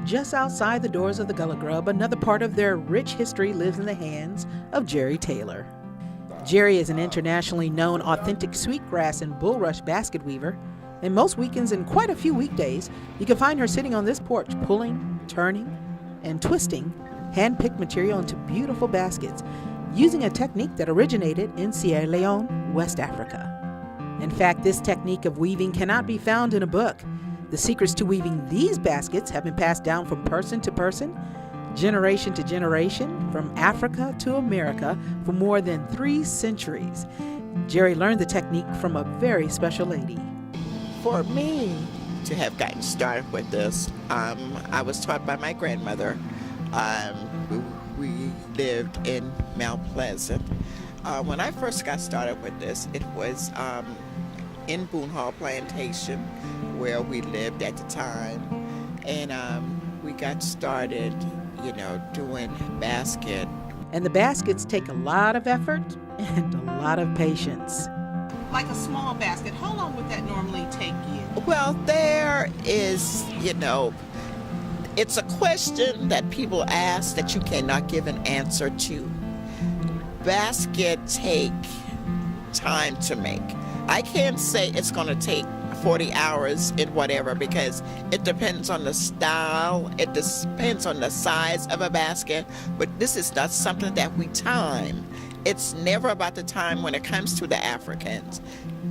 Just outside the doors of the Gullah Grub, another part of their rich history lives in the hands of JERY Taylor. JERY is an internationally known authentic sweetgrass and bulrush basket weaver, and most weekends and quite a few weekdays, you can find her sitting on this porch pulling, turning, and twisting hand-picked material into beautiful baskets, using a technique that originated in Sierra Leone, West Africa. In fact, this technique of weaving cannot be found in a book. The secrets to weaving these baskets have been passed down from person to person, generation to generation, from Africa to America for more than 3 centuries. JERY learned the technique from a very special lady. For me to have gotten started with this, I was taught by my grandmother. We lived in Mount Pleasant. When I first got started with this, it was in Boone Hall Plantation, where we lived at the time, and we got started, doing basket. And the baskets take a lot of effort and a lot of patience. Like a small basket, how long would that normally take you? Well, there is, it's a question that people ask that you cannot give an answer to. Baskets take time to make. I can't say it's going to take 40 hours in whatever, because it depends on the style, it depends on the size of a basket, but this is not something that we time. It's never about the time when it comes to the Africans.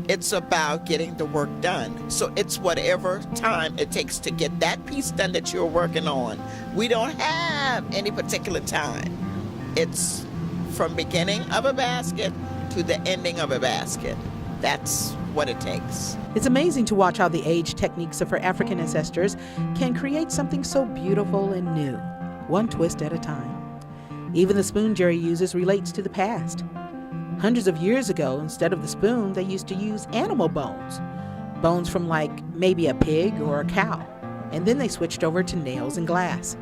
It's about getting the work done. So it's whatever time it takes to get that piece done that you're working on. We don't have any particular time. It's from beginning of a basket to the ending of a basket. That's what it takes. It's amazing to watch how the age techniques of her African ancestors can create something so beautiful and new, one twist at a time. Even the spoon JERY uses relates to the past. Hundreds of years ago, instead of the spoon, they used to use animal bones. Bones from maybe a pig or a cow. And then they switched over to nails and glass.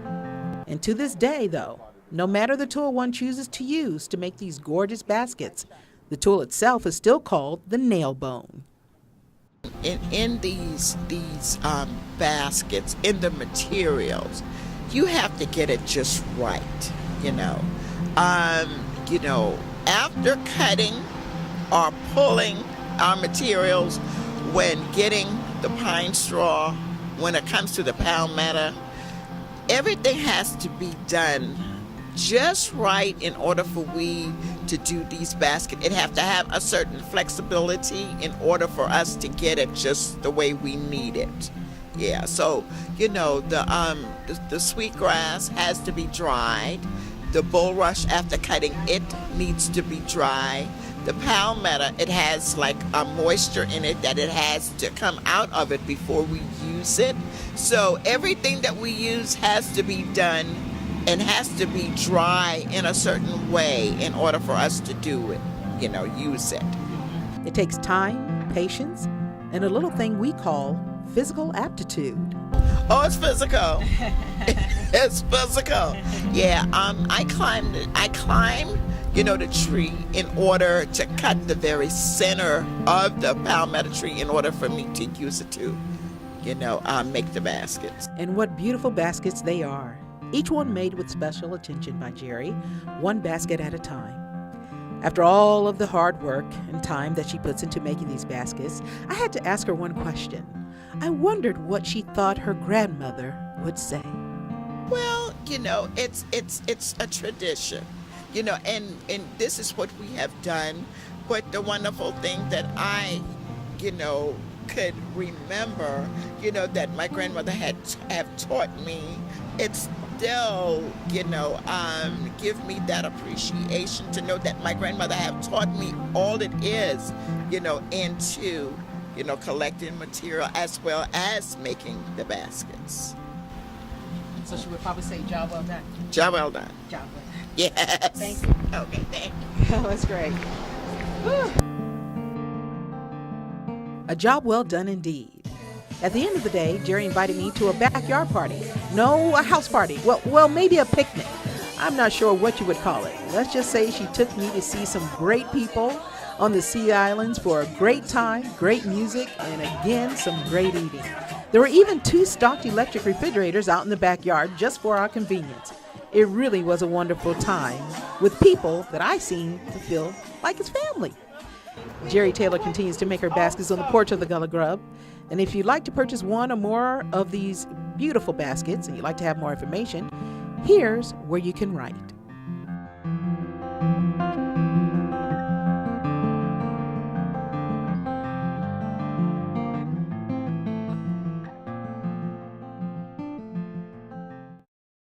And to this day, though, no matter the tool one chooses to use to make these gorgeous baskets, the tool itself is still called the nail bone. In these baskets, in the materials, you have to get it just right. After cutting or pulling our materials, when getting the pine straw, when it comes to the palmetto, everything has to be done just right in order for we to do these baskets. It have to have a certain flexibility in order for us to get it just the way we need it. Yeah, so the sweetgrass has to be dried. The bulrush, after cutting it, needs to be dry. The palmetto, it has a moisture in it that it has to come out of it before we use it. So everything that we use has to be done and has to be dry in a certain way in order for us to do it, use it. It takes time, patience, and a little thing we call physical aptitude. Oh, it's physical. It's physical. Yeah, I climbed, the tree in order to cut the very center of the palmetto tree in order for me to use it to, make the baskets. And what beautiful baskets they are. Each one made with special attention by JERY, one basket at a time. After all of the hard work and time that she puts into making these baskets, I had to ask her one question. I wondered what she thought her grandmother would say. Well, it's a tradition, and this is what we have done. But the wonderful thing that I, could remember, that my grandmother have taught me, it's still, give me that appreciation to know that my grandmother have taught me all it is, into collecting material as well as making the baskets. So she would probably say, job well done. Job well done. Job well done. Yes. Thank you. Okay, thank you. Oh, that's great. A job well done indeed. At the end of the day, JERY invited me to a backyard party. No, a house party. Well, maybe a picnic. I'm not sure what you would call it. Let's just say she took me to see some great people on the Sea Islands for a great time, great music, and again, some great eating. There were even 2 stocked electric refrigerators out in the backyard just for our convenience. It really was a wonderful time with people that I seem to feel like it's family. Jerry Taylor continues to make her baskets on the porch of the Gullah Grub. And if you'd like to purchase one or more of these beautiful baskets and you'd like to have more information, here's where you can write.